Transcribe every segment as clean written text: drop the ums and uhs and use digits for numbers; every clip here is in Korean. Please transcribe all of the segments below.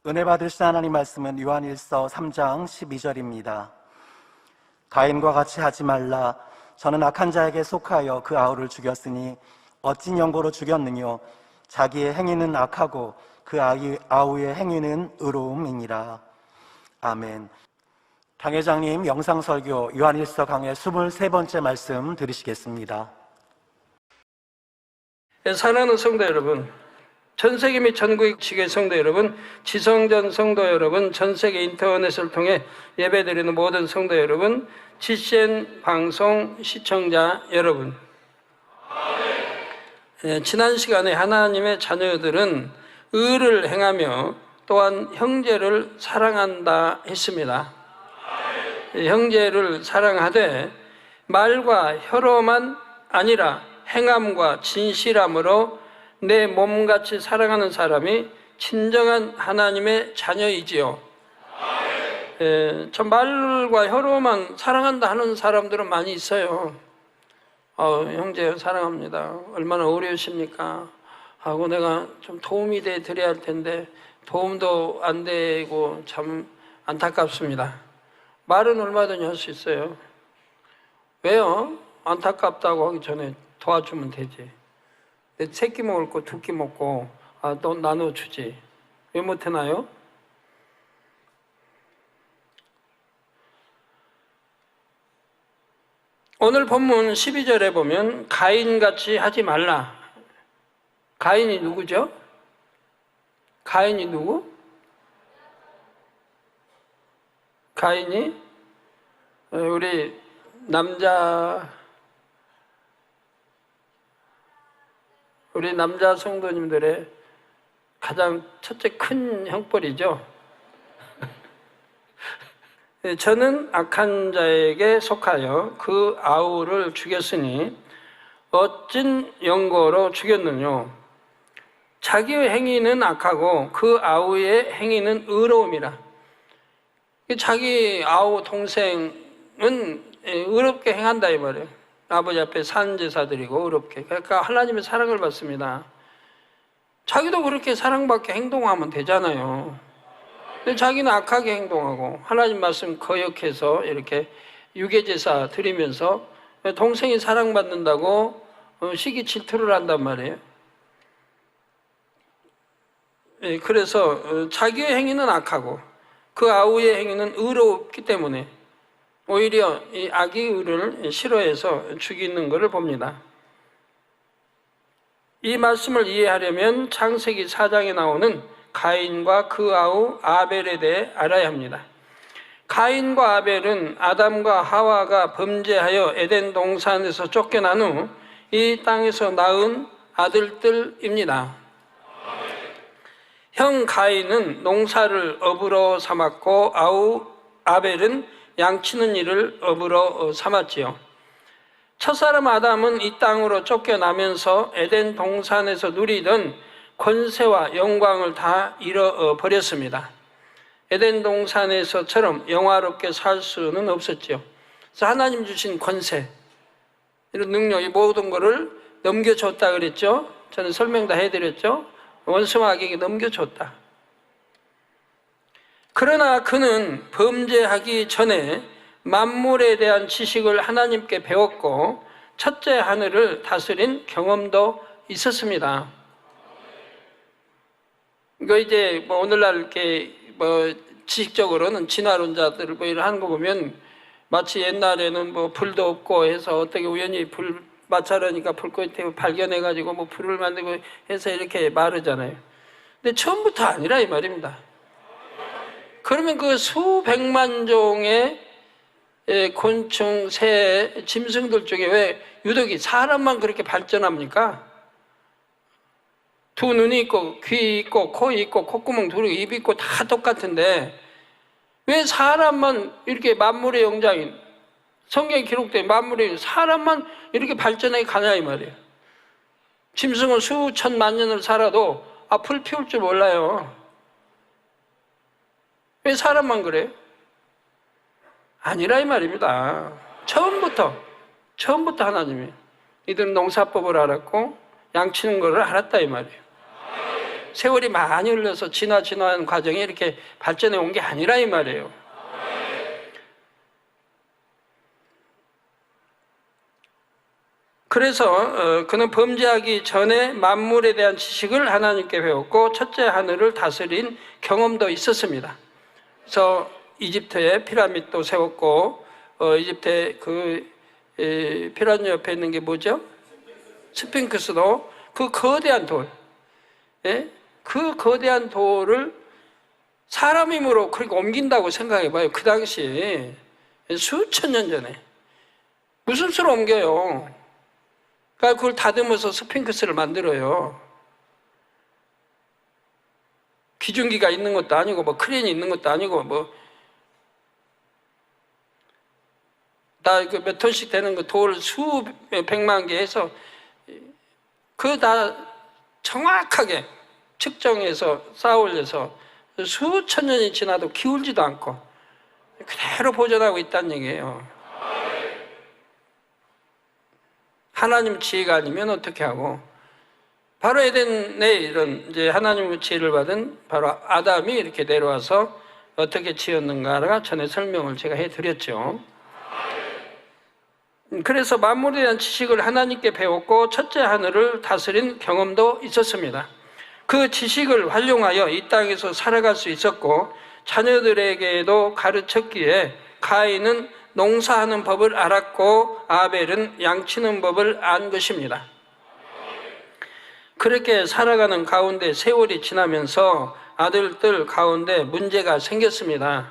은혜 받으신 하나님 말씀은 요한일서 3장 12절입니다. 가인과 같이 하지 말라. 저는 악한 자에게 속하여 그 아우를 죽였으니 어찐 연고로 죽였느뇨. 자기의 행위는 악하고 그 아우의 행위는 의로움이니라. 아멘. 당회장님 영상설교 요한일서 강의 23번째 말씀 들으시겠습니다. 사랑하는 성도 여러분, 전세계 및 전국 지교회 성도 여러분, 지성전 성도 여러분, 전세계 인터넷을 통해 예배드리는 모든 성도 여러분, GCN 방송 시청자 여러분, 지난 시간에 하나님의 자녀들은 의를 행하며 또한 형제를 사랑한다 했습니다. 형제를 사랑하되 말과 혀로만 아니라 행함과 진실함으로 내 몸같이 사랑하는 사람이 진정한 하나님의 자녀이지요. 저 말과 혀로만 사랑한다 하는 사람들은 많이 있어요. 형제 사랑합니다. 얼마나 어려우십니까? 하고 내가 좀 도움이 돼 드려야 할 텐데 도움도 안 되고 참 안타깝습니다. 말은 얼마든지 할 수 있어요. 왜요? 안타깝다고 하기 전에 도와주면 되지. 내 새끼 먹을 거 두 끼 먹고 또 나눠주지. 왜 못해나요? 오늘 본문 12절에 보면 가인같이 하지 말라. 가인이 누구죠? 가인이 누구? 가인이 우리 남자 성도님들의 가장 첫째 큰 형벌이죠. 저는 악한 자에게 속하여 그 아우를 죽였으니 어찐 연고로 죽였느뇨. 자기의 행위는 악하고 그 아우의 행위는 의로움이라. 자기 아우 동생은 의롭게 행한다 이 말이에요. 아버지 앞에 산제사 드리고 의롭게. 그러니까 하나님의 사랑을 받습니다. 자기도 그렇게 사랑받게 행동하면 되잖아요. 근데 자기는 악하게 행동하고 하나님 말씀 거역해서 이렇게 유괴제사 드리면서 동생이 사랑받는다고 시기 질투를 한단 말이에요. 그래서 자기의 행위는 악하고 그 아우의 행위는 의롭기 때문에 오히려 이 악의 의를 싫어해서 죽이는 것을 봅니다. 이 말씀을 이해하려면 창세기 4장에 나오는 가인과 그 아우 아벨에 대해 알아야 합니다. 가인과 아벨은 아담과 하와가 범죄하여 에덴 동산에서 쫓겨난 후 이 땅에서 낳은 아들들입니다. 형 가인은 농사를 업으로 삼았고 아우 아벨은 양치는 일을 업으로 삼았지요. 첫사람 아담은 이 땅으로 쫓겨나면서 에덴 동산에서 누리던 권세와 영광을 다 잃어버렸습니다. 에덴 동산에서처럼 영화롭게 살 수는 없었지요. 그래서 하나님 주신 권세, 이런 능력, 이 모든 것을 넘겨줬다 그랬죠. 저는 설명 다 해드렸죠. 원수마귀에게 넘겨줬다. 그러나 그는 범죄하기 전에 만물에 대한 지식을 하나님께 배웠고 첫째 하늘을 다스린 경험도 있었습니다. 이거 이제 오늘날 이렇게 지식적으로는 진화론자들 이런 하는 거 보면 마치 옛날에는 불도 없고 해서 어떻게 우연히 불 마찰하니까 불꽃이 발견해가지고 불을 만들고 해서 이렇게 말하잖아요. 근데 처음부터 아니라 이 말입니다. 그러면 그 수백만 종의 곤충, 새, 짐승들 중에 왜 유독이 사람만 그렇게 발전합니까? 두 눈이 있고 귀 있고 코 있고 콧구멍 두르고 입 있고 다 똑같은데 왜 사람만 이렇게 만물의 영장인 성경에 기록된 만물의 사람만 이렇게 발전해 가냐 이 말이에요. 짐승은 수천만 년을 살아도 풀 피울 줄 몰라요. 왜 사람만 그래요? 아니라 이 말입니다. 처음부터 하나님이 이들은 농사법을 알았고 양치는 것을 알았다 이 말이에요. 세월이 많이 흘러서 진화하는 과정이 이렇게 발전해 온 게 아니라 이 말이에요. 그래서 그는 범죄하기 전에 만물에 대한 지식을 하나님께 배웠고 첫째 하늘을 다스린 경험도 있었습니다. 그래서 이집트에 피라미드도 세웠고 이집트에 그 피라미드 옆에 있는 게 뭐죠? 스핑크스도 그 거대한 돌, 예? 그 거대한 돌을 사람 힘으로 그렇게 옮긴다고 생각해 봐요. 그 당시에 수천 년 전에 무슨 수로 옮겨요? 그러니까 그걸 다듬어서 스핑크스를 만들어요. 기중기가 있는 것도 아니고 뭐 크레인이 있는 것도 아니고 뭐 다 그 몇 톤씩 되는 그 돌 수백만 개 해서 그 다 정확하게 측정해서 쌓아 올려서 수천 년이 지나도 기울지도 않고 그대로 보존하고 있다는 얘기예요. 하나님 지혜가 아니면 어떻게 하고, 바로 에덴에 이런 이제 하나님의 지혜를 받은 바로 아담이 이렇게 내려와서 어떻게 지었는가가 전에 설명을 제가 해드렸죠. 그래서 만물에 대한 지식을 하나님께 배웠고 첫째 하늘을 다스린 경험도 있었습니다. 그 지식을 활용하여 이 땅에서 살아갈 수 있었고 자녀들에게도 가르쳤기에 가인은 농사하는 법을 알았고 아벨은 양치는 법을 안 것입니다. 그렇게 살아가는 가운데 세월이 지나면서 아들들 가운데 문제가 생겼습니다.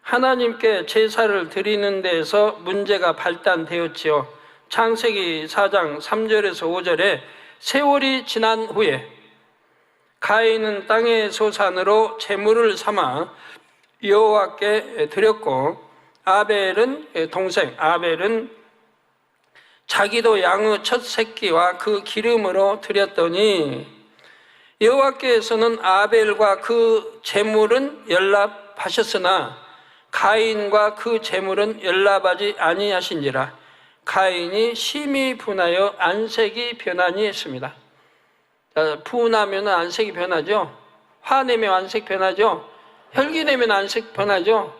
하나님께 제사를 드리는 데에서 문제가 발단되었지요. 창세기 4장 3절에서 5절에 세월이 지난 후에 가인은 땅의 소산으로 제물을 삼아 여호와께 드렸고 아벨은 동생 아벨은 자기도 양의 첫 새끼와 그 기름으로 드렸더니 여호와께서는 아벨과 그 제물은 연락하셨으나 가인과 그 제물은 연락하지 아니하신지라. 가인이 심히 분하여 안색이 변하니 했습니다. 분하면 안색이 변하죠. 화내면 안색 변하죠. 혈기내면 안색 변하죠.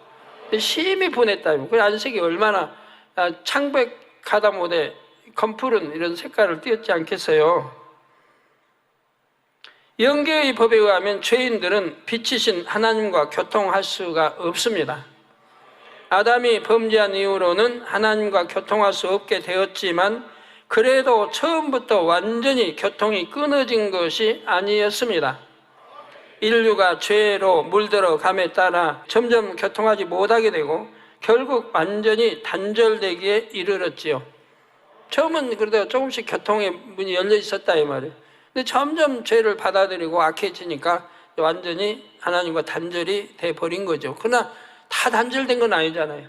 심히 분했다. 그 안색이 얼마나 창백하다 못해 검푸른 이런 색깔을 띄었지 않겠어요. 영계의 법에 의하면 죄인들은 빛이신 하나님과 교통할 수가 없습니다. 아담이 범죄한 이후로는 하나님과 교통할 수 없게 되었지만 그래도 처음부터 완전히 교통이 끊어진 것이 아니었습니다. 인류가 죄로 물들어감에 따라 점점 교통하지 못하게 되고 결국 완전히 단절되기에 이르렀지요. 처음은 그래도 조금씩 교통의 문이 열려 있었다 이 말이에요. 근데 점점 죄를 받아들이고 악해지니까 완전히 하나님과 단절이 돼버린 거죠. 그러나 다 단절된 건 아니잖아요.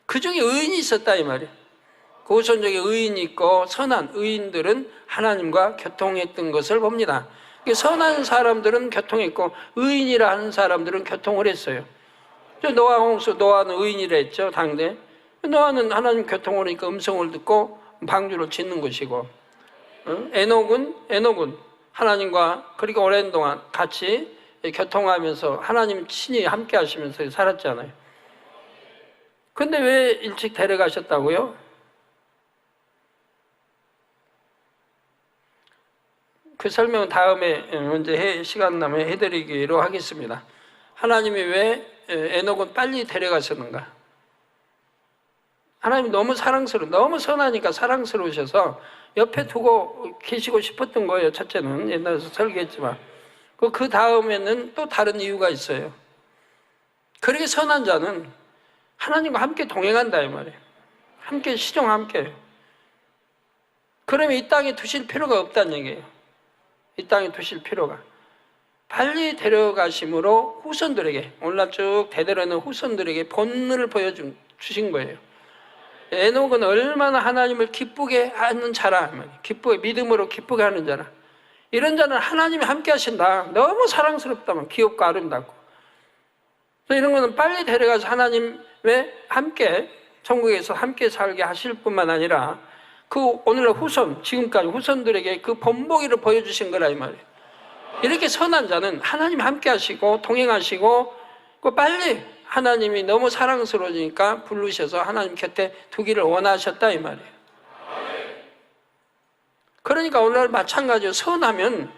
그 중에 의인이 있었다 이 말이에요. 그 후손적인 의인이 있고 선한 의인들은 하나님과 교통했던 것을 봅니다. 선한 사람들은 교통했고 의인이라 하는 사람들은 교통을 했어요. 노아 홍수, 노아는 의인이라 했죠, 당대. 노아는 하나님 교통을 하니까 음성을 듣고 방주를 짓는 것이고, 에녹은 하나님과 그렇게 오랜 동안 같이 교통하면서 하나님 친히 함께 하시면서 살았잖아요. 근데 왜 일찍 데려가셨다고요? 그 설명은 다음에 언제 시간 나면 해드리기로 하겠습니다. 하나님이 왜 에녹은 빨리 데려가셨는가? 하나님이 너무 너무 선하니까 사랑스러우셔서 옆에 두고 계시고 싶었던 거예요. 첫째는 옛날에서 설계했지만 그 다음에는 또 다른 이유가 있어요. 그렇게 선한 자는 하나님과 함께 동행한다 이 말이에요. 함께 시종 함께. 그러면 이 땅에 두실 필요가 없다는 얘기예요. 이 땅에 두실 필요가. 빨리 데려가심으로 후손들에게, 오늘날 쭉 대대로는 후손들에게 본능을 보여주신 거예요. 에녹은 얼마나 하나님을 기쁘게 하는 자라, 기쁘게, 믿음으로 기쁘게 하는 자라. 이런 자는 하나님이 함께 하신다. 너무 사랑스럽다면 귀엽고 아름답고. 그래서 이런 거는 빨리 데려가서 하나님의 함께, 천국에서 함께 살게 하실 뿐만 아니라 그 오늘날 후손, 지금까지 후손들에게 그 본보기를 보여주신 거라 이 말이에요. 이렇게 선한 자는 하나님 함께 하시고 동행하시고 그 빨리 하나님이 너무 사랑스러우니까 부르셔서 하나님 곁에 두기를 원하셨다 이 말이에요. 그러니까 오늘 마찬가지로 선하면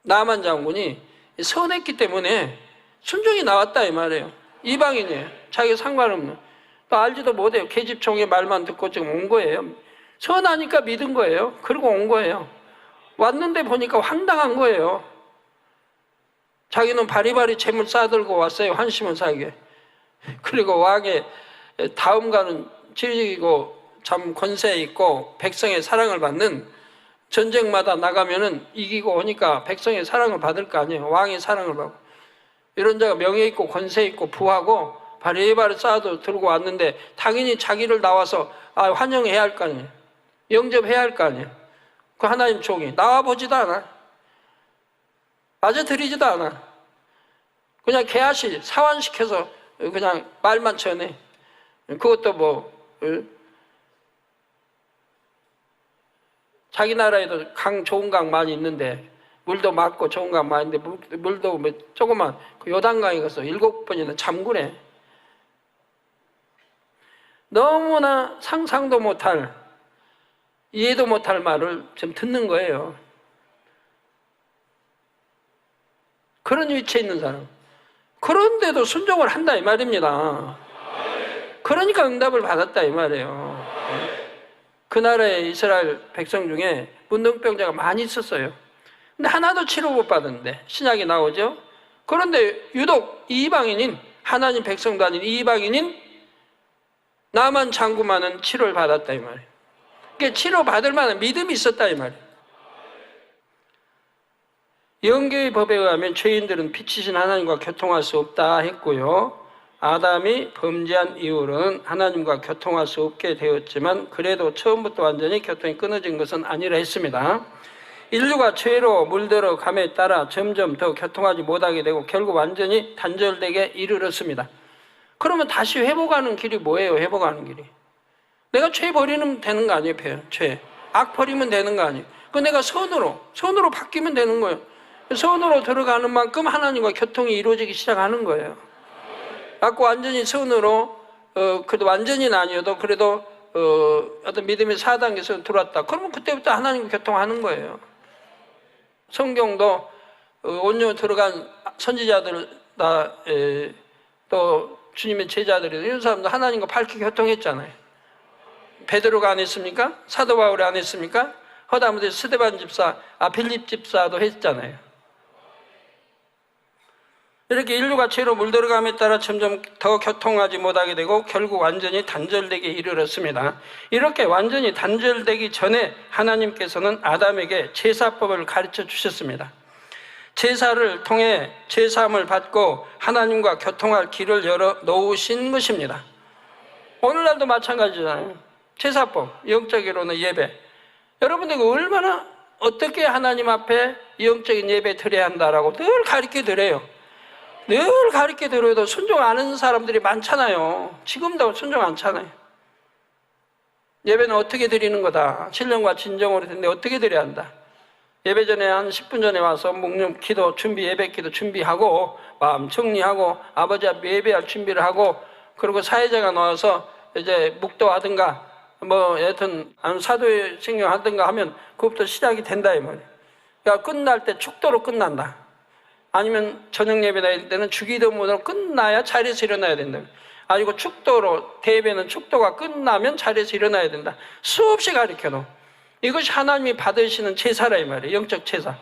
나만 장군이 선했기 때문에 순종이 나왔다 이 말이에요. 이방인이에요. 자기 상관없는. 또 알지도 못해요. 계집종의 말만 듣고 지금 온 거예요. 선하니까 믿은 거예요. 그리고 온 거예요. 왔는데 보니까 황당한 거예요. 자기는 바리바리 재물 싸들고 왔어요. 환심을 사게. 그리고 왕의 다음가는 지리고 참 권세 있고 백성의 사랑을 받는, 전쟁마다 나가면은 이기고 오니까 백성의 사랑을 받을 거 아니에요. 왕의 사랑을 받고. 이런 자가 명예 있고 권세 있고 부하고 바리바리 쌓아도 들고 왔는데 당연히 자기를 나와서 환영해야 할 거 아니에요. 영접해야 할 거 아니에요. 그 하나님 종이 나와보지도 않아. 맞아들이지도 않아. 그냥 개아시 사환시켜서 그냥 말만 전해. 그것도 뭐 자기 나라에도 좋은 강 많이 있는데 물도 맑고 좋은 강 많이 있는데 물도 뭐 조그만 그 요단강에 가서 7번이나 잠그네. 너무나 상상도 못할, 이해도 못할 말을 지금 듣는 거예요. 그런 위치에 있는 사람. 그런데도 순종을 한다 이 말입니다. 그러니까 응답을 받았다 이 말이에요. 그 나라의 이스라엘 백성 중에 문둥병자가 많이 있었어요. 근데 하나도 치료 못 받았는데 신약이 나오죠. 그런데 유독 이방인인, 하나님 백성도 아닌 이방인인 나만 장구만은 치료를 받았다 이 말이에요. 그러니까 치료받을 만한 믿음이 있었다 이 말이에요. 영계의 법에 의하면 죄인들은 빛이신 하나님과 교통할 수 없다 했고요. 아담이 범죄한 이후로는 하나님과 교통할 수 없게 되었지만 그래도 처음부터 완전히 교통이 끊어진 것은 아니라 했습니다. 인류가 죄로 물들어 감에 따라 점점 더 교통하지 못하게 되고 결국 완전히 단절되게 이르렀습니다. 그러면 다시 회복하는 길이 뭐예요? 회복하는 길이. 내가 죄 버리면 되는 거 아니에요? 죄. 악 버리면 되는 거 아니에요? 그 내가 선으로 바뀌면 되는 거예요. 선으로 들어가는 만큼 하나님과 교통이 이루어지기 시작하는 거예요. 갖고 완전히 선으로, 그래도 완전히는 아니어도 그래도, 어떤 믿음의 4단계에서 들어왔다. 그러면 그때부터 하나님과 교통하는 거예요. 성경도, 온유 들어간 선지자들, 또 주님의 제자들이, 이런 사람도 하나님과 밝게 교통했잖아요. 베드로가 안 했습니까? 사도 바울이 안 했습니까? 허다못해 스데반 집사, 빌립 집사도 했잖아요. 이렇게 인류가 죄로 물들어감에 따라 점점 더 교통하지 못하게 되고 결국 완전히 단절되게 이르렀습니다. 이렇게 완전히 단절되기 전에 하나님께서는 아담에게 제사법을 가르쳐 주셨습니다. 제사를 통해 제사함을 받고 하나님과 교통할 길을 열어 놓으신 것입니다. 오늘날도 마찬가지잖아요. 제사법, 영적으로는 예배. 여러분들 얼마나 어떻게 하나님 앞에 영적인 예배 드려야 한다라고 늘 가르쳐 드려요. 늘 가르쳐 드려도 순종 안 하는 사람들이 많잖아요. 지금도 순종 안 하잖아요. 예배는 어떻게 드리는 거다. 신령과 진정으로 했는데 어떻게 드려야 한다. 예배 전에 한 10분 전에 와서 묵념 기도 준비, 예배 기도 준비하고 마음 정리하고 아버지 앞에 예배할 준비를 하고 그리고 사회자가 나와서 이제 묵도하든가 뭐 여하튼 사도의 생명 하든가 하면 그것부터 시작이 된다 이 말이에요. 그러니까 끝날 때 축도로 끝난다. 아니면 저녁 예배 날 때는 주기도문으로 끝나야 자리에서 일어나야 된다. 아니고 축도로, 대예배는 축도가 끝나면 자리에서 일어나야 된다. 수없이 가르쳐도 이것이 하나님이 받으시는 제사라 이 말이에요. 영적 제사.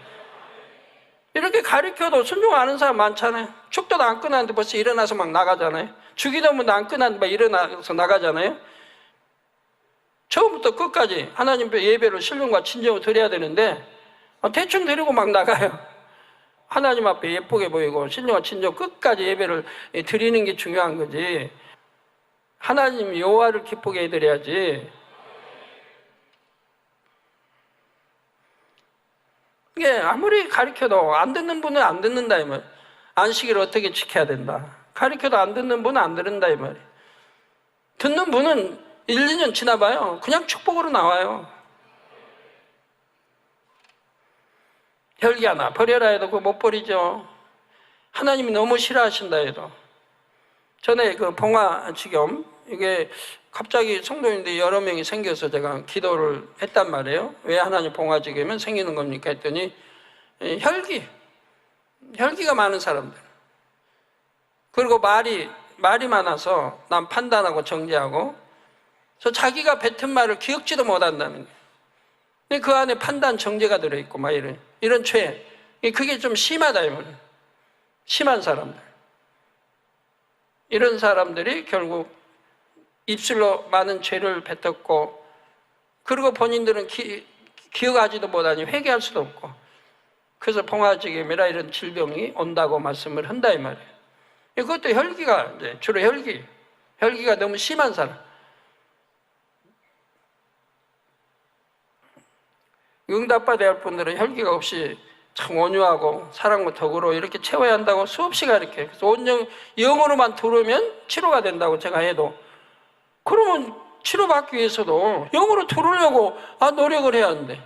이렇게 가르쳐도 순종하는 사람 많잖아요. 축도도 안 끝났는데 벌써 일어나서 막 나가잖아요. 주기도문도 안 끝났는데 막 일어나서 나가잖아요. 처음부터 끝까지 하나님 예배를 신령과 진정으로 드려야 되는데 대충 드리고 막 나가요. 하나님 앞에 예쁘게 보이고 신령과 진정 끝까지 예배를 드리는 게 중요한 거지. 하나님 여호와를 기쁘게 해드려야지. 이게 아무리 가르쳐도 안 듣는 분은 안 듣는다 이 말. 안식일을 어떻게 지켜야 된다. 가르쳐도 안 듣는 분은 안 들은다 이 말이에요. 듣는 분은 1, 2년 지나봐요. 그냥 축복으로 나와요. 혈기 하나 버려라 해도 그거 못 버리죠. 하나님이 너무 싫어하신다 해도. 전에 그 봉화지겸, 이게 갑자기 성도님들이 여러 명이 생겨서 제가 기도를 했단 말이에요. 왜 하나님 봉화지겸은 생기는 겁니까 했더니 혈기가 많은 사람들, 그리고 말이 많아서 남 판단하고 정죄하고, 그래서 자기가 뱉은 말을 기억지도 못한다는 거예요. 근데 그 안에 판단 정죄가 들어있고 막 이런 죄, 그게 좀 심하다 이 말이에요. 심한 사람들, 이런 사람들이 결국 입술로 많은 죄를 뱉었고, 그리고 본인들은 기억하지도 못하니 회개할 수도 없고, 그래서 봉화지겸이라 이런 질병이 온다고 말씀을 한다 이 말이에요. 그것도 혈기가, 주로 혈기가 너무 심한 사람. 응답받아야 할 분들은 혈기가 없이 참 온유하고 사랑과 덕으로 이렇게 채워야 한다고 수없이 가르쳐요. 그래서 온영 영으로만 들으면 치료가 된다고 제가 해도, 그러면 치료받기 위해서도 영으로 들으려고 노력을 해야 하는데,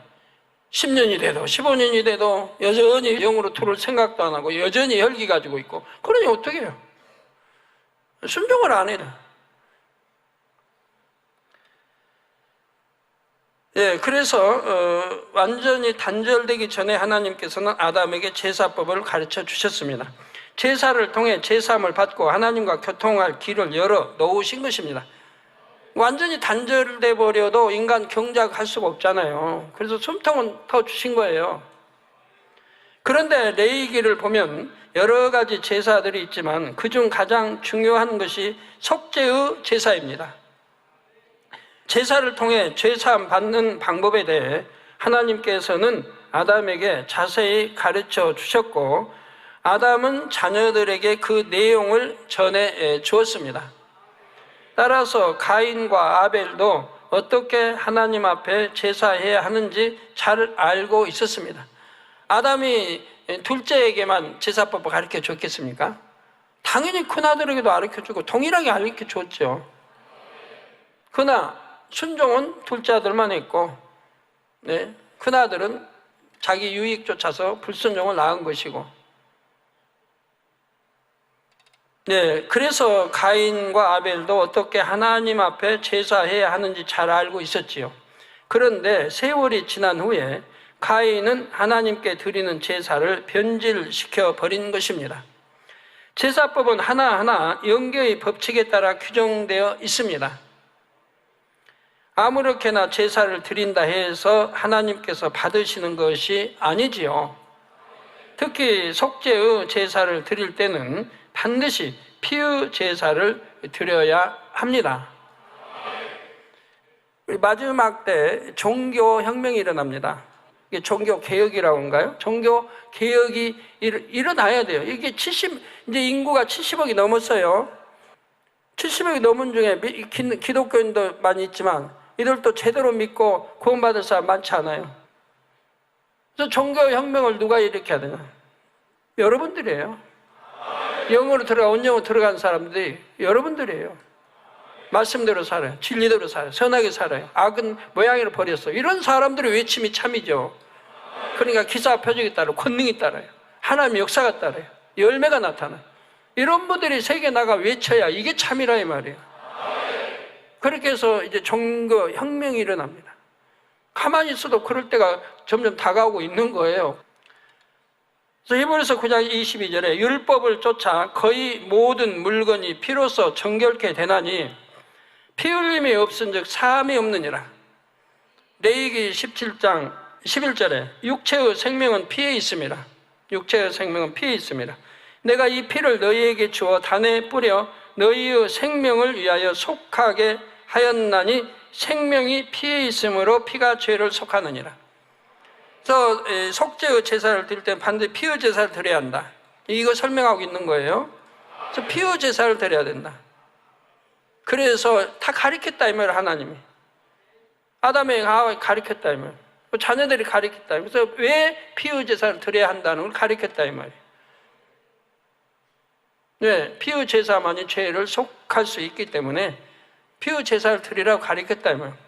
10년이 돼도 15년이 돼도 여전히 영으로 들을 생각도 안 하고 여전히 혈기 가지고 있고, 그러니 어떻게 해요? 순종을 안 해요. 그래서 완전히 단절되기 전에 하나님께서는 아담에게 제사법을 가르쳐 주셨습니다. 제사를 통해 제사함을 받고 하나님과 교통할 길을 열어 놓으신 것입니다. 완전히 단절돼 버려도 인간 경작할 수가 없잖아요. 그래서 숨통은 더 주신 거예요. 그런데 레위기를 보면 여러 가지 제사들이 있지만 그중 가장 중요한 것이 속죄의 제사입니다. 제사를 통해 죄사함 받는 방법에 대해 하나님께서는 아담에게 자세히 가르쳐 주셨고, 아담은 자녀들에게 그 내용을 전해 주었습니다. 따라서 가인과 아벨도 어떻게 하나님 앞에 제사해야 하는지 잘 알고 있었습니다. 아담이 둘째에게만 제사법을 가르쳐 줬겠습니까? 당연히 큰아들에게도 가르쳐 주고 동일하게 가르쳐 줬죠. 그러나 순종은 둘째 아들만 했고, 큰아들은 자기 유익 쫓아서 불순종을 낳은 것이고, 그래서 가인과 아벨도 어떻게 하나님 앞에 제사해야 하는지 잘 알고 있었지요. 그런데 세월이 지난 후에 가인은 하나님께 드리는 제사를 변질시켜 버린 것입니다. 제사법은 하나하나 영계의 법칙에 따라 규정되어 있습니다. 아무렇게나 제사를 드린다 해서 하나님께서 받으시는 것이 아니지요. 특히 속죄의 제사를 드릴 때는 반드시 피의 제사를 드려야 합니다. 마지막 때 종교 혁명이 일어납니다. 이게 종교 개혁이라고 한가요? 종교 개혁이 일어나야 돼요. 이게 이제 인구가 70억이 넘었어요. 70억이 넘은 중에 기독교인도 많이 있지만 이들도 제대로 믿고 구원받을 사람 많지 않아요. 그래서 종교 혁명을 누가 일으켜야 되나? 여러분들이에요. 영으로 들어가 온영으로 들어간 사람들이 여러분들이에요. 말씀대로 살아요. 진리대로 살아요. 선하게 살아요. 악은 모양으로 버렸어요. 이런 사람들의 외침이 참이죠. 그러니까 기사와 표적이 따르고 권능이 따라요. 하나님의 역사가 따라요. 열매가 나타나요. 이런 분들이 세계 나가 외쳐야 이게 참이라 이 말이에요. 그렇게 해서 이제 종교 혁명이 일어납니다. 가만히 있어도 그럴 때가 점점 다가오고 있는 거예요. 그래서 히브리서 9장 22절에 율법을 쫓아 거의 모든 물건이 피로써 정결케 되나니 피 흘림이 없은즉 사함이 없느니라. 레위기 17장 11절에 육체의 생명은 피에 있습니다. 육체의 생명은 피에 있습니다. 내가 이 피를 너희에게 주어 단에 뿌려 너희의 생명을 위하여 속하게 하였나니 생명이 피에 있으므로 피가 죄를 속하느니라. 그래서 속죄의 제사를 드릴 때는 반드시 피의 제사를 드려야 한다. 이거 설명하고 있는 거예요. 그래서 피의 제사를 드려야 된다. 그래서 다 가르쳤다 이 말이에요. 하나님이 아담에게 가르쳤다 이 말이에요. 자녀들이 가르쳤다. 그래서 왜 피의 제사를 드려야 한다는 걸 가르쳤다 이 말이에요. 피의 제사만이 죄를 속할 수 있기 때문에 피의 제사를 드리라고 가르쳤다 이 말이에요.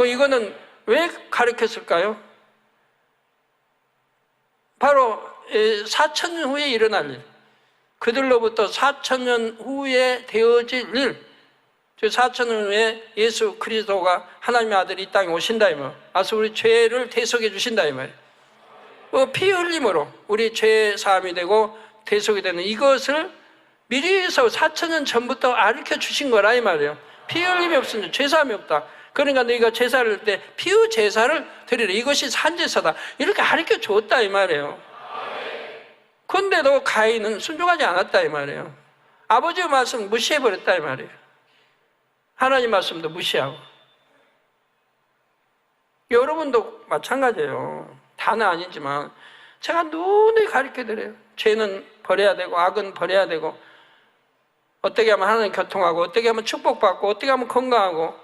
이거는 왜 가르쳤을까요? 바로 4,000년 후에 일어날 일, 그들로부터 4,000년 후에 되어질 일, 4,000년 후에 예수 그리스도가 하나님의 아들이 이 땅에 오신다 이 말. 와서 우리 죄를 대속해 주신다 이 말. 피 흘림으로 우리 죄 사함이 되고 대속이 되는 이것을 미리서 4,000년 전부터 가르쳐 주신 거라 이 말이에요. 피 흘림이 없으면 죄 사함이 없다. 그러니까 너희가 제사를 할 때 피의 제사를 드리라. 이것이 산제사다. 이렇게 가르쳐 줬다 이 말이에요. 그런데도 가인은 순종하지 않았다 이 말이에요. 아버지의 말씀 무시해버렸다 이 말이에요. 하나님 말씀도 무시하고. 여러분도 마찬가지예요. 다는 아니지만 제가 누누이 가르쳐드려요. 죄는 버려야 되고 악은 버려야 되고, 어떻게 하면 하나님 교통하고, 어떻게 하면 축복받고, 어떻게 하면 건강하고,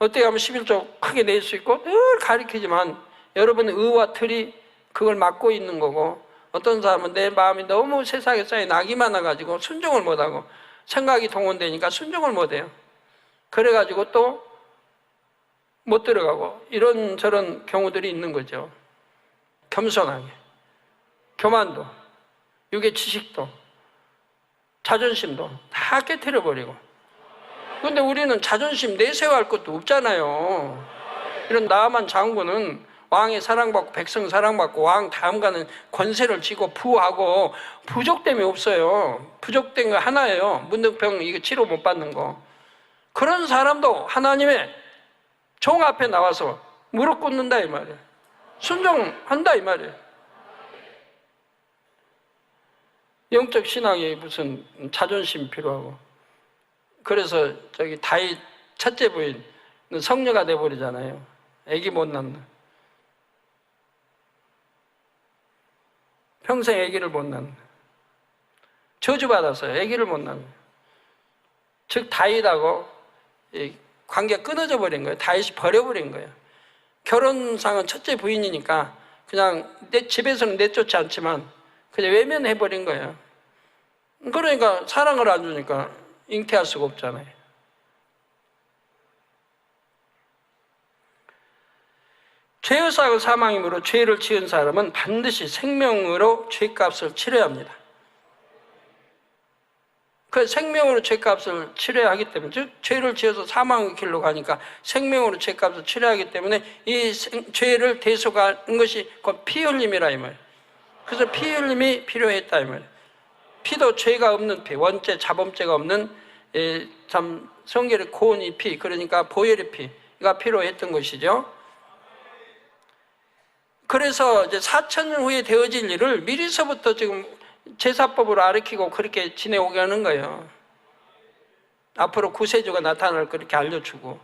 어떻게 하면 11조 크게 낼 수 있고 늘 가르치지만 여러분의 의와 틀이 그걸 막고 있는 거고, 어떤 사람은 내 마음이 너무 세상에 쌓여 낙이 많아가지고 순종을 못하고 생각이 동원되니까 순종을 못해요. 그래가지고 또 못 들어가고 이런저런 경우들이 있는 거죠. 겸손하게, 교만도, 육의 지식도, 자존심도 다 깨트려버리고. 그런데 우리는 자존심 내세워할 것도 없잖아요. 이런 나아만 장군은 왕의 사랑받고 백성 사랑받고 왕 다음 가는 권세를 쥐고 부하고 부족됨이 없어요. 부족된 거 하나예요. 문득병 이거 치료 못 받는 거. 그런 사람도 하나님의 종 앞에 나와서 무릎 꿇는다 이 말이에요. 순종한다 이 말이에요. 영적 신앙에 무슨 자존심 필요하고. 그래서 저기 다윗 첫째 부인 성녀가 돼버리잖아요. 애기 못 낳는. 평생 애기를 못 낳는. 저주받아서 애기를 못 낳는. 즉 다윗하고 관계가 끊어져 버린 거예요. 다윗이 버려버린 거예요. 결혼상은 첫째 부인이니까 그냥 내 집에서는 내쫓지 않지만 그냥 외면해버린 거예요. 그러니까 사랑을 안 주니까 잉태할 수가 없잖아요. 죄의 삭은 사망이므로 죄를 지은 사람은 반드시 생명으로 죄값을 치러야 합니다. 그 생명으로 죄값을 치러야 하기 때문에, 즉 죄를 지어서 사망의 길로 가니까 생명으로 죄값을 치러야 하기 때문에 이 죄를 대속하는 것이 곧 피 흘림이라 이 말이에요. 그래서 피 흘림이 필요했다 이 말이에요. 피도 죄가 없는 피, 원죄, 자범죄가 없는 참 성결의 고운의 피, 그러니까 보혈의 피가 필요했던 것이죠. 그래서 이제 4,000년 후에 되어질 일을 미리서부터 지금 제사법으로 가르치고 그렇게 지내오게 하는 거예요. 앞으로 구세주가 나타날 그렇게 알려주고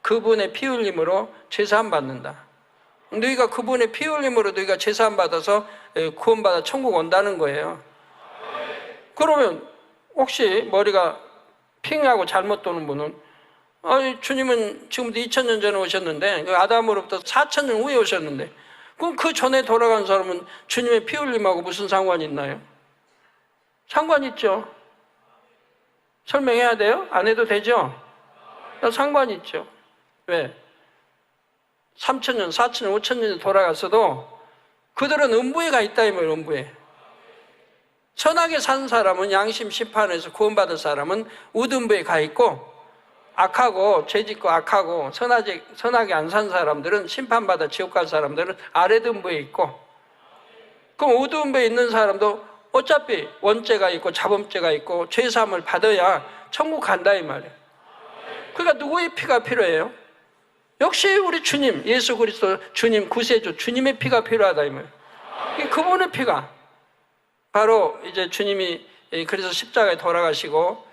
그분의 피 흘림으로 죄사함 받는다. 너희가 그분의 피 흘림으로 너희가 죄사함 받아서 구원받아 천국 온다는 거예요. 그러면 혹시 머리가 핑하고 잘못 도는 분은 주님은 지금부터 2000년 전에 오셨는데 그 아담으로부터 4,000년 후에 오셨는데 그럼 그 전에 돌아간 사람은 주님의 피 흘림하고 무슨 상관이 있나요? 상관 있죠. 설명해야 돼요? 안 해도 되죠? 상관이 있죠. 왜? 3,000년, 4,000년, 5,000년이 돌아갔어도 그들은 음부에 가 있다 이 말이에요. 음부에. 선하게 산 사람은 양심 심판에서 구원받은 사람은 우등부에 가 있고, 악하고 죄짓고 악하고 선하게 안 산 사람들은 심판받아 지옥 갈 사람들은 아래등부에 있고, 그럼 우등부에 있는 사람도 어차피 원죄가 있고 자범죄가 있고 죄사함을 받아야 천국 간다 이 말이에요. 그러니까 누구의 피가 필요해요? 역시 우리 주님, 예수 그리스도 주님, 구세주 주님의 피가 필요하다 이 말이에요. 그분의 피가 바로 이제 주님이 그래서 십자가에 돌아가시고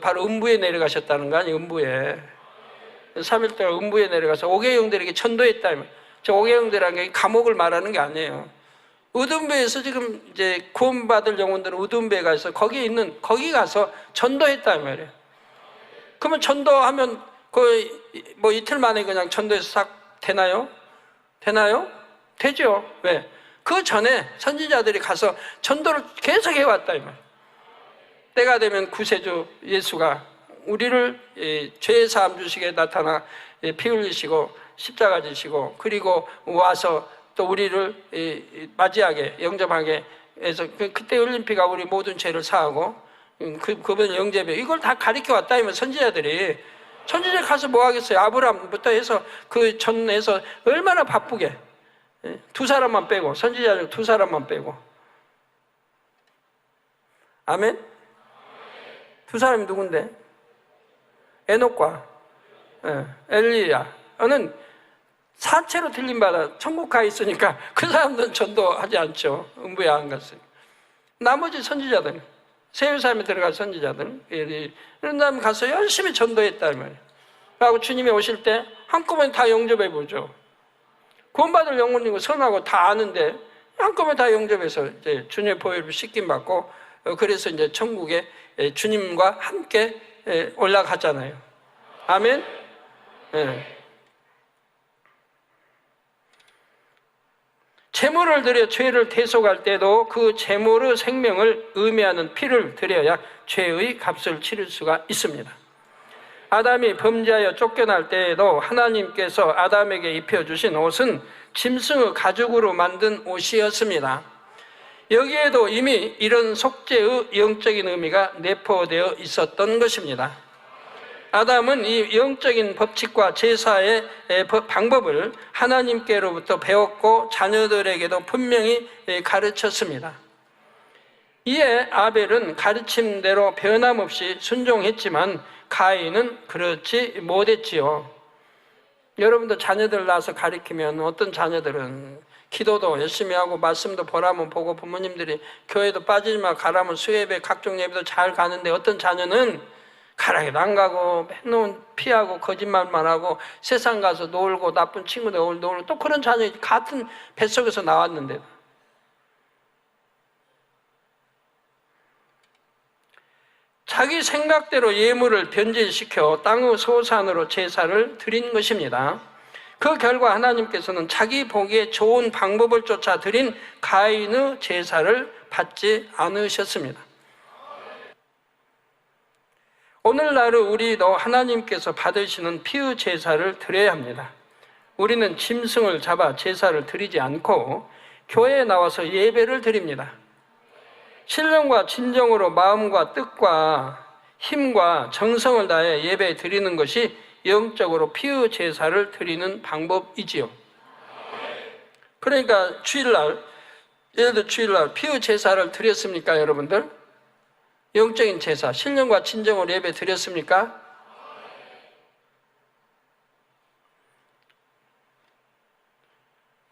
바로 음부에 내려가셨다는 거 아니에요. 음부에 3일 동안 음부에 내려가서 오개영들에게 전도했다 이 말이에요. 저 오개영들이라는 게 감옥을 말하는 게 아니에요. 우둔배에서 지금 이제 구원받을 영혼들은 우둔배에 가서 거기 가서 전도했다 이 말이에요. 그러면 전도하면 거의 뭐 이틀 만에 그냥 전도해서 싹 되나요? 되나요? 되죠. 왜? 그 전에 선지자들이 가서 전도를 계속 해왔다 이 말이에요. 때가 되면 구세주 예수가 우리를 죄 사함 주시게 나타나 피 흘리시고 십자가 지시고 그리고 와서 또 우리를 맞이하게 영접하게 해서 그때 올림피가 우리 모든 죄를 사하고 그분 영접해 이걸 다 가르쳐 왔다 하면 선지자들이 선지자 가서 뭐 하겠어요? 아브라함부터 해서 그 전에서 얼마나 바쁘게 두 사람만 빼고 선지자 두 사람만 빼고 아멘? 두 사람이 누군데? 에녹과 엘리야는 사체로 들림받아 천국 가 있으니까 그 사람들은 전도하지 않죠. 음부에 안 갔어요. 나머지 선지자들 세율사람에 들어간 선지자들 이런 사람 가서 열심히 전도했단 말이에요. 그리고 주님이 오실 때 한꺼번에 다 영접해 보죠. 구원받을 영혼이고 선하고 다 아는데 한꺼번에 다 영접해서 이제 주님의 보혈을 씻김 받고 그래서 이제 천국에 주님과 함께 올라가잖아요. 아멘? 네. 제물을 드려 죄를 대속할 때도 그 제물의 생명을 의미하는 피를 드려야 죄의 값을 치를 수가 있습니다. 아담이 범죄하여 쫓겨날 때에도 하나님께서 아담에게 입혀주신 옷은 짐승의 가죽으로 만든 옷이었습니다. 여기에도 이미 이런 속죄의 영적인 의미가 내포되어 있었던 것입니다. 아담은 이 영적인 법칙과 제사의 방법을 하나님께로부터 배웠고 자녀들에게도 분명히 가르쳤습니다. 이에 아벨은 가르침대로 변함없이 순종했지만 가인은 그렇지 못했지요. 여러분도 자녀들 낳아서 가르치면 어떤 자녀들은 기도도 열심히 하고 말씀도 보라면 보고 부모님들이 교회도 빠지지 마 가라면 수예배 각종 예배도 잘 가는데 어떤 자녀는 가라게도 안 가고 맨날 피하고 거짓말만 하고 세상 가서 놀고 나쁜 친구들 놀고 또 그런 자녀 같은 뱃속에서 나왔는데 자기 생각대로 예물을 변질시켜 땅의 소산으로 제사를 드린 것입니다. 그 결과 하나님께서는 자기 보기에 좋은 방법을 쫓아 드린 가인의 제사를 받지 않으셨습니다. 오늘날의 우리도 하나님께서 받으시는 피의 제사를 드려야 합니다. 우리는 짐승을 잡아 제사를 드리지 않고 교회에 나와서 예배를 드립니다. 신령과 진정으로 마음과 뜻과 힘과 정성을 다해 예배 드리는 것이 영적으로 피의 제사를 드리는 방법이지요. 그러니까 주일날, 예를 들어 주일날 피의 제사를 드렸습니까, 여러분들? 영적인 제사, 신령과 진정으로 예배 드렸습니까?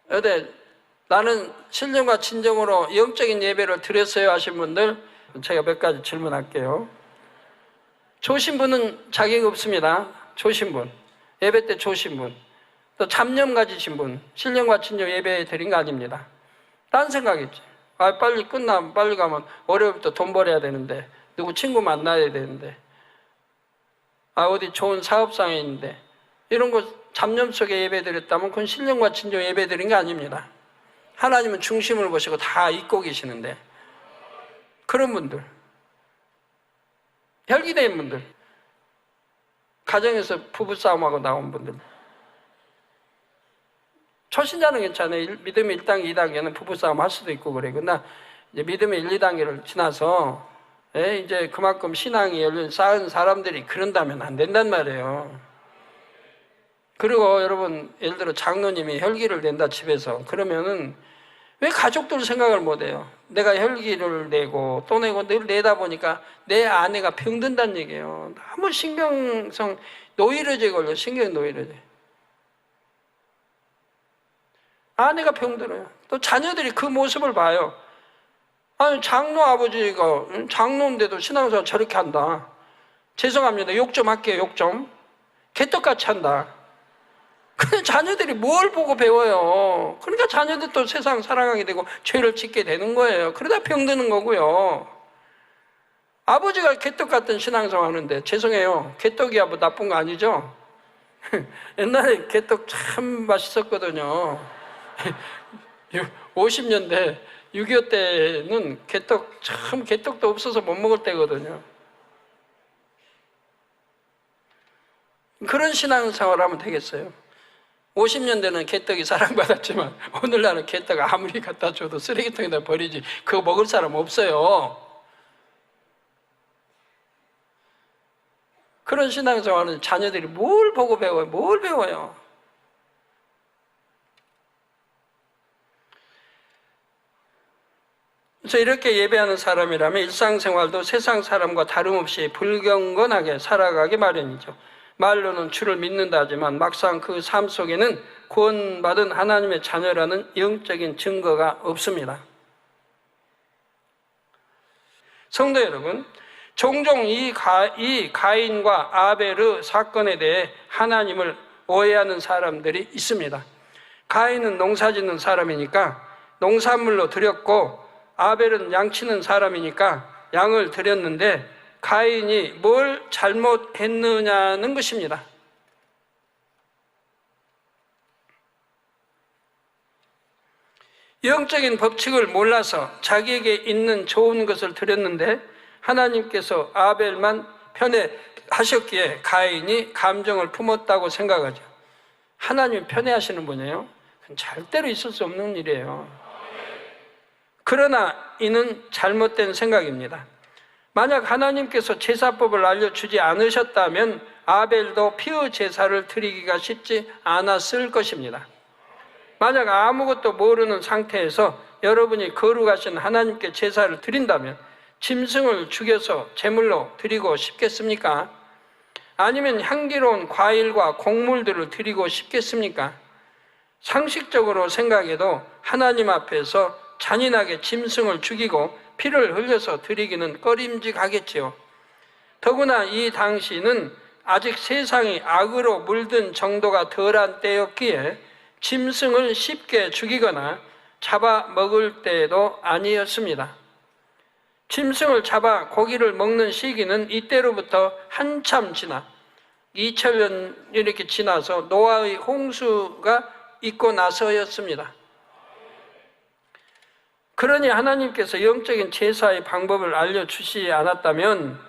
어때? 나는 신령과 진정으로 영적인 예배를 드렸어요 하신 분들 제가 몇 가지 질문할게요. 조신분은 자격 없습니다. 조신분, 예배 때 조신분, 또 잡념 가지신 분, 신령과 진정 예배 드린 거 아닙니다. 딴 생각이지. 아, 빨리 끝나면 빨리 가면 월요일부터 돈 벌어야 되는데 누구 친구 만나야 되는데 아 어디 좋은 사업상에 있는데 이런 거 잡념 속에 예배 드렸다면 그건 신령과 진정 예배 드린 게 아닙니다. 하나님은 중심을 보시고 다 잊고 계시는데 그런 분들 혈기된 분들 가정에서 부부싸움하고 나온 분들 초신자는 괜찮아요. 믿음의 1단계, 2단계는 부부싸움 할 수도 있고 그래. 그러나 이제 믿음의 1, 2단계를 지나서 이제 그만큼 신앙이 열린 쌓은 사람들이 그런다면 안 된단 말이에요. 그리고 여러분 예를 들어 장로님이 혈기를 낸다 집에서 그러면은 왜 가족들 생각을 못해요? 내가 혈기를 내고 또 내고 늘 내다 보니까 내 아내가 병든다는 얘기예요. 너무 신경성 노이로제 걸려. 신경이 노이로제. 아내가 병들어요. 또 자녀들이 그 모습을 봐요. 아니 장로 아버지가 장로인데도 신앙생활 저렇게 한다. 죄송합니다. 욕 좀 할게요. 욕 좀. 개떡같이 한다. 근데 자녀들이 뭘 보고 배워요? 그러니까 자녀들도 세상 사랑하게 되고 죄를 짓게 되는 거예요. 그러다 병드는 거고요. 아버지가 개떡 같은 신앙생활 하는데 죄송해요. 개떡이야 뭐 나쁜 거 아니죠? 옛날에 개떡 참 맛있었거든요. 50년대 6.25 때는 개떡도 없어서 못 먹을 때거든요. 그런 신앙생활 하면 되겠어요. 50년대는 개떡이 사랑받았지만 오늘날은 개떡 아무리 갖다 줘도 쓰레기통에다 버리지 그거 먹을 사람 없어요. 그런 신앙생활은 자녀들이 뭘 보고 배워요? 뭘 배워요? 그래서 이렇게 예배하는 사람이라면 일상생활도 세상 사람과 다름없이 불경건하게 살아가기 마련이죠. 말로는 주를 믿는다 하지만 막상 그 삶 속에는 구원받은 하나님의 자녀라는 영적인 증거가 없습니다. 성도 여러분, 종종 이 가인과 아벨의 사건에 대해 하나님을 오해하는 사람들이 있습니다. 가인은 농사 짓는 사람이니까 농산물로 드렸고 아벨은 양치는 사람이니까 양을 드렸는데 가인이 뭘 잘못했느냐는 것입니다. 영적인 법칙을 몰라서 자기에게 있는 좋은 것을 드렸는데 하나님께서 아벨만 편애하셨기에 가인이 감정을 품었다고 생각하죠. 하나님이 편애하시는 분이에요? 그건 절대로 있을 수 없는 일이에요. 그러나 이는 잘못된 생각입니다. 만약 하나님께서 제사법을 알려주지 않으셨다면 아벨도 피의 제사를 드리기가 쉽지 않았을 것입니다. 만약 아무것도 모르는 상태에서 여러분이 거룩하신 하나님께 제사를 드린다면 짐승을 죽여서 제물로 드리고 싶겠습니까? 아니면 향기로운 과일과 곡물들을 드리고 싶겠습니까? 상식적으로 생각해도 하나님 앞에서 잔인하게 짐승을 죽이고 피를 흘려서 드리기는 꺼림직하겠지요. 더구나 이 당시는 아직 세상이 악으로 물든 정도가 덜한 때였기에 짐승을 쉽게 죽이거나 잡아 먹을 때도 아니었습니다. 짐승을 잡아 고기를 먹는 시기는 이때로부터 한참 지나 2000년 이렇게 지나서 노아의 홍수가 있고 나서였습니다. 그러니 하나님께서 영적인 제사의 방법을 알려주시지 않았다면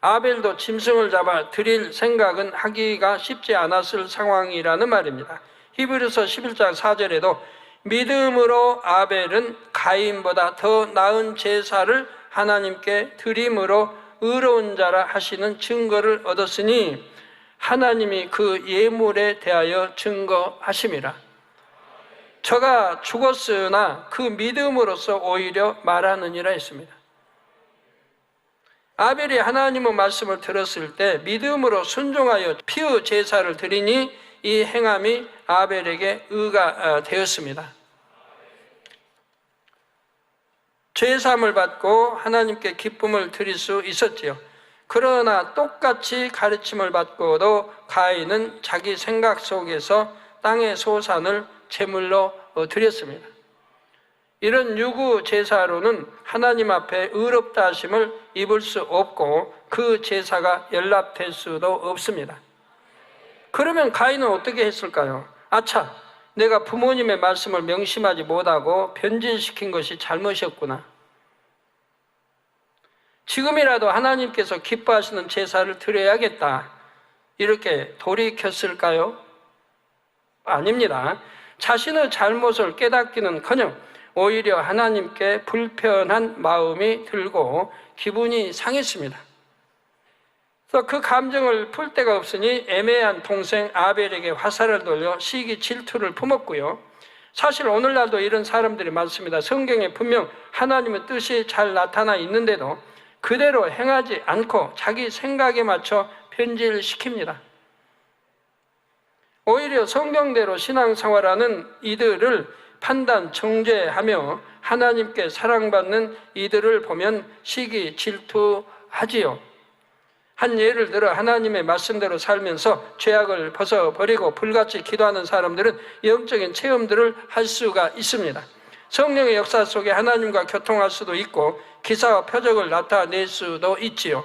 아벨도 짐승을 잡아 드릴 생각은 하기가 쉽지 않았을 상황이라는 말입니다. 히브리서 11장 4절에도 믿음으로 아벨은 가인보다 더 나은 제사를 하나님께 드림으로 의로운 자라 하시는 증거를 얻었으니 하나님이 그 예물에 대하여 증거하심이라. 저가 죽었으나 그 믿음으로써 오히려 말하느니라 했습니다. 아벨이 하나님의 말씀을 들었을 때 믿음으로 순종하여 피의 제사를 드리니 이 행함이 아벨에게 의가 되었습니다. 죄사함을 받고 하나님께 기쁨을 드릴 수 있었지요. 그러나 똑같이 가르침을 받고도 가인은 자기 생각 속에서 땅의 소산을 제물로 드렸습니다. 이런 유구 제사로는 하나님 앞에 의롭다 하심을 입을 수 없고 그 제사가 연락될 수도 없습니다. 그러면 가인은 어떻게 했을까요? 아차, 내가 부모님의 말씀을 명심하지 못하고 변질시킨 것이 잘못이었구나. 지금이라도 하나님께서 기뻐하시는 제사를 드려야겠다. 이렇게 돌이켰을까요? 아닙니다. 자신의 잘못을 깨닫기는커녕 오히려 하나님께 불편한 마음이 들고 기분이 상했습니다. 그래서 그 감정을 풀 데가 없으니 애매한 동생 아벨에게 화살을 돌려 시기 질투를 품었고요. 사실 오늘날도 이런 사람들이 많습니다. 성경에 분명 하나님의 뜻이 잘 나타나 있는데도 그대로 행하지 않고 자기 생각에 맞춰 변질시킵니다. 오히려 성경대로 신앙생활하는 이들을 판단, 정죄하며 하나님께 사랑받는 이들을 보면 시기 질투하지요. 한 예를 들어 하나님의 말씀대로 살면서 죄악을 벗어버리고 불같이 기도하는 사람들은 영적인 체험들을 할 수가 있습니다. 성령의 역사 속에 하나님과 교통할 수도 있고 기사와 표적을 나타낼 수도 있지요.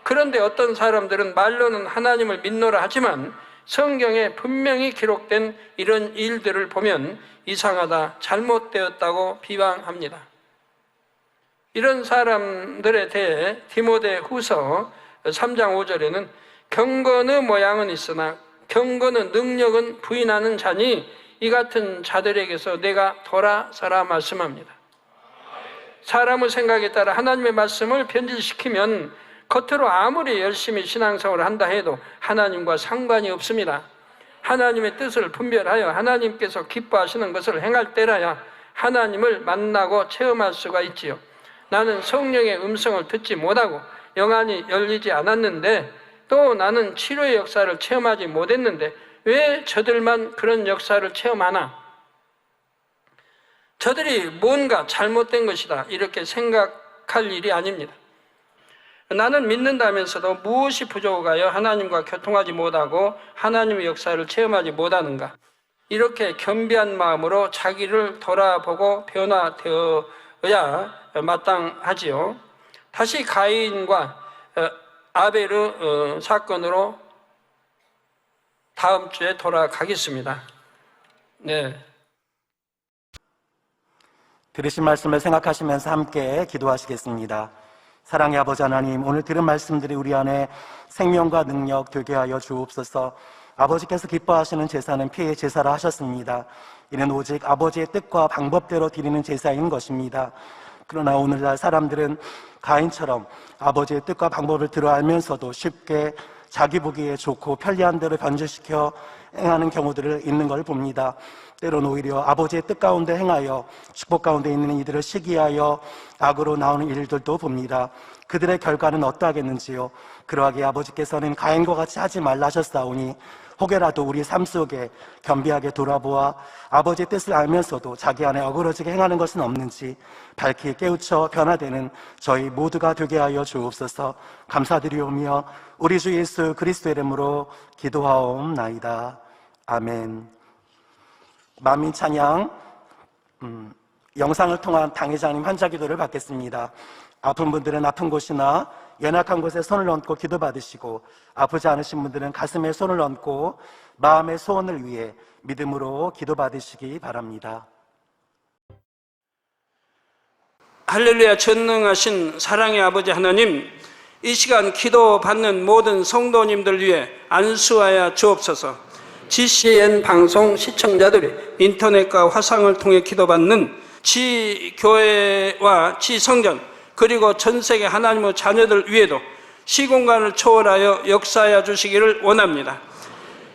그런데 어떤 사람들은 말로는 하나님을 믿노라 하지만 성경에 분명히 기록된 이런 일들을 보면 이상하다, 잘못되었다고 비방합니다. 이런 사람들에 대해 디모데 후서 3장 5절에는 경건의 모양은 있으나 경건은 능력은 부인하는 자니 이 같은 자들에게서 내가 돌아서라 말씀합니다. 사람의 생각에 따라 하나님의 말씀을 변질시키면 겉으로 아무리 열심히 신앙생활을 한다 해도 하나님과 상관이 없습니다. 하나님의 뜻을 분별하여 하나님께서 기뻐하시는 것을 행할 때라야 하나님을 만나고 체험할 수가 있지요. 나는 성령의 음성을 듣지 못하고 영안이 열리지 않았는데 또 나는 치료의 역사를 체험하지 못했는데 왜 저들만 그런 역사를 체험하나? 저들이 뭔가 잘못된 것이다 이렇게 생각할 일이 아닙니다. 나는 믿는다면서도 무엇이 부족하여 하나님과 교통하지 못하고 하나님의 역사를 체험하지 못하는가? 이렇게 겸비한 마음으로 자기를 돌아보고 변화되어야 마땅하지요. 다시 가인과 아벨의 사건으로 다음 주에 돌아가겠습니다. 네. 들으신 말씀을 생각하시면서 함께 기도하시겠습니다. 사랑의 아버지 하나님, 오늘 들은 말씀들이 우리 안에 생명과 능력 되게 하여 주옵소서. 아버지께서 기뻐하시는 제사는 피의 제사라 하셨습니다. 이는 오직 아버지의 뜻과 방법대로 드리는 제사인 것입니다. 그러나 오늘날 사람들은 가인처럼 아버지의 뜻과 방법을 들어 알면서도 쉽게 자기 보기에 좋고 편리한 대로 변질시켜 행하는 경우들을 있는 걸 봅니다. 때로는 오히려 아버지의 뜻 가운데 행하여 축복 가운데 있는 이들을 시기하여 악으로 나오는 일들도 봅니다. 그들의 결과는 어떠하겠는지요? 그러하기에 아버지께서는 가인과 같이 하지 말라 하셨사오니 혹여라도 우리 삶 속에 겸비하게 돌아보아 아버지의 뜻을 알면서도 자기 안에 어그러지게 행하는 것은 없는지 밝히 깨우쳐 변화되는 저희 모두가 되게 하여 주옵소서. 감사드리오며 우리 주 예수 그리스도의 이름으로 기도하옵나이다. 아멘. 만민 찬양 영상을 통한 당회장님 환자기도를 받겠습니다. 아픈 분들은 아픈 곳이나 연약한 곳에 손을 얹고 기도받으시고 아프지 않으신 분들은 가슴에 손을 얹고 마음의 소원을 위해 믿음으로 기도받으시기 바랍니다. 할렐루야. 전능하신 사랑의 아버지 하나님, 이 시간 기도받는 모든 성도님들 위해 안수하여 주옵소서. GCN 방송 시청자들이 인터넷과 화상을 통해 기도받는 지교회와 지성전 그리고 전 세계 하나님의 자녀들 위에도 시공간을 초월하여 역사하여 주시기를 원합니다.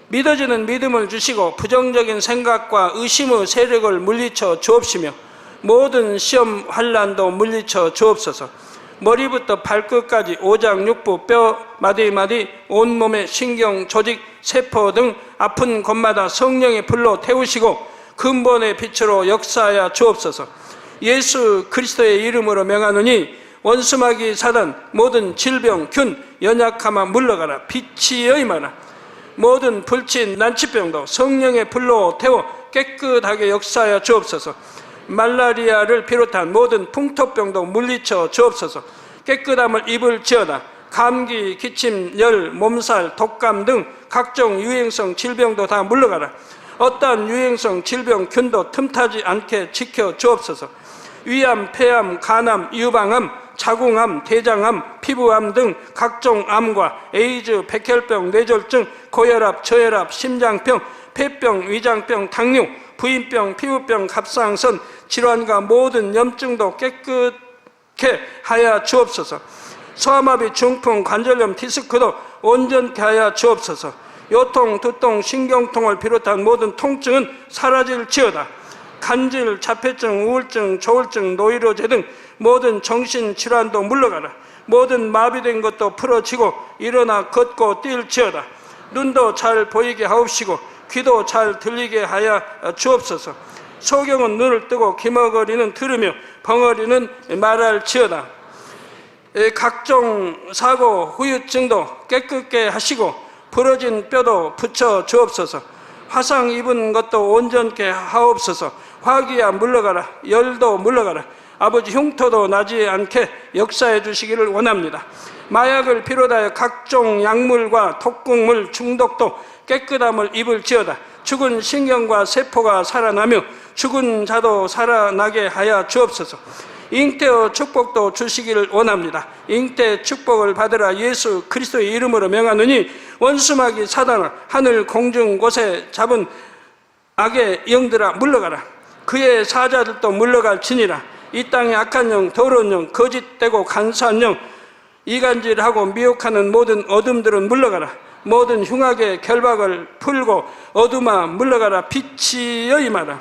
믿어지는 믿음을 주시고 부정적인 생각과 의심의 세력을 물리쳐 주옵시며 모든 시험 환난도 물리쳐 주옵소서. 머리부터 발끝까지 오장육부 뼈 마디마디 온몸의 신경 조직 세포 등 아픈 곳마다 성령의 불로 태우시고 근본의 빛으로 역사하여 주옵소서. 예수 그리스도의 이름으로 명하노니 원수마귀 사단 모든 질병 균 연약함아 물러가라. 빛이 여임하라. 모든 불친 난치병도 성령의 불로 태워 깨끗하게 역사하여 주옵소서. 말라리아를 비롯한 모든 풍토병도 물리쳐 주옵소서. 깨끗함을 입을지어다. 감기, 기침, 열, 몸살, 독감 등 각종 유행성 질병도 다 물러가라. 어떠한 유행성 질병 균도 틈타지 않게 지켜 주옵소서. 위암, 폐암, 간암, 유방암, 자궁암, 대장암, 피부암 등 각종 암과 에이즈, 백혈병, 뇌졸중, 고혈압, 저혈압, 심장병, 폐병, 위장병, 당뇨, 부인병, 피부병, 갑상선 질환과 모든 염증도 깨끗게 하여 주옵소서. 소아마비, 중풍, 관절염, 디스크도 온전케 하여 주옵소서. 요통, 두통, 신경통을 비롯한 모든 통증은 사라질지어다. 간질, 자폐증, 우울증, 조울증, 노이로제 등 모든 정신질환도 물러가라. 모든 마비된 것도 풀어지고 일어나 걷고 뛸지어다. 눈도 잘 보이게 하옵시고 귀도 잘 들리게 하여 주옵소서. 소경은 눈을 뜨고 기머거리는 들으며 벙어리는 말할지어다. 각종 사고, 후유증도 깨끗게 하시고 부러진 뼈도 붙여 주옵소서. 화상 입은 것도 온전케 하옵소서. 화기야 물러가라. 열도 물러가라. 아버지 흉터도 나지 않게 역사해 주시기를 원합니다. 마약을 비롯하여 각종 약물과 독극물 중독도 깨끗함을 입을지어다. 죽은 신경과 세포가 살아나며 죽은 자도 살아나게 하여 주옵소서. 잉태의 축복도 주시기를 원합니다. 잉태 축복을 받으라 예수 그리스도의 이름으로 명하느니 원수마귀 사단아 하늘 공중 곳에 잡은 악의 영들아 물러가라. 그의 사자들도 물러갈지니라. 이 땅의 악한 영, 더러운 영, 거짓되고 간사한 영, 이간질하고 미혹하는 모든 어둠들은 물러가라. 모든 흉악의 결박을 풀고 어둠아 물러가라. 빛이여 임하라.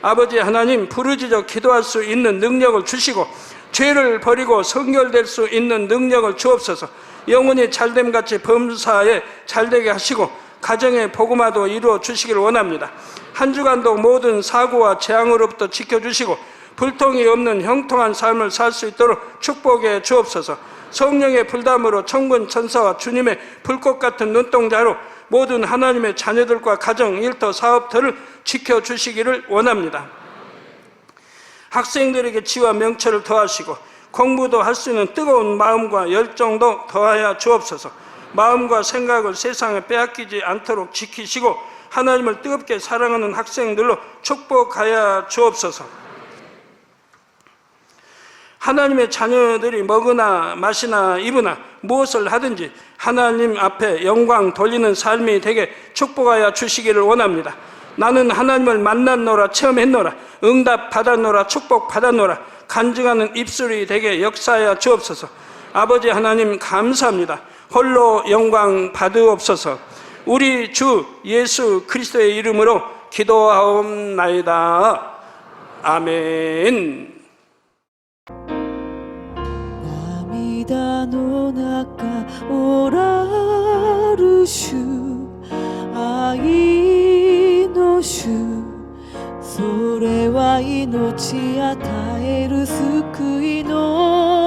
아버지 하나님, 부르짖어 기도할 수 있는 능력을 주시고 죄를 버리고 성결될 수 있는 능력을 주옵소서. 영혼이 잘됨같이 범사에 잘되게 하시고 가정의 복음화도 이루어 주시기를 원합니다. 한 주간도 모든 사고와 재앙으로부터 지켜주시고 불통이 없는 형통한 삶을 살 수 있도록 축복해 주옵소서. 성령의 불담으로 천군 천사와 주님의 불꽃 같은 눈동자로 모든 하나님의 자녀들과 가정, 일터, 사업터를 지켜주시기를 원합니다. 학생들에게 지와 명철을 더하시고 공부도 할 수 있는 뜨거운 마음과 열정도 더하여 주옵소서. 마음과 생각을 세상에 빼앗기지 않도록 지키시고 하나님을 뜨겁게 사랑하는 학생들로 축복하여 주옵소서. 하나님의 자녀들이 먹으나 마시나 입으나 무엇을 하든지 하나님 앞에 영광 돌리는 삶이 되게 축복하여 주시기를 원합니다. 나는 하나님을 만났노라, 체험했노라, 응답 받았노라, 축복 받았노라, 간증하는 입술이 되게 역사하여 주옵소서. 아버지 하나님 감사합니다. 홀로 영광 받으옵소서. 우리 주 예수 그리스도의 이름으로 기도하옵나이다. 아멘. 涙の中おらる主愛の主それは命与える救いの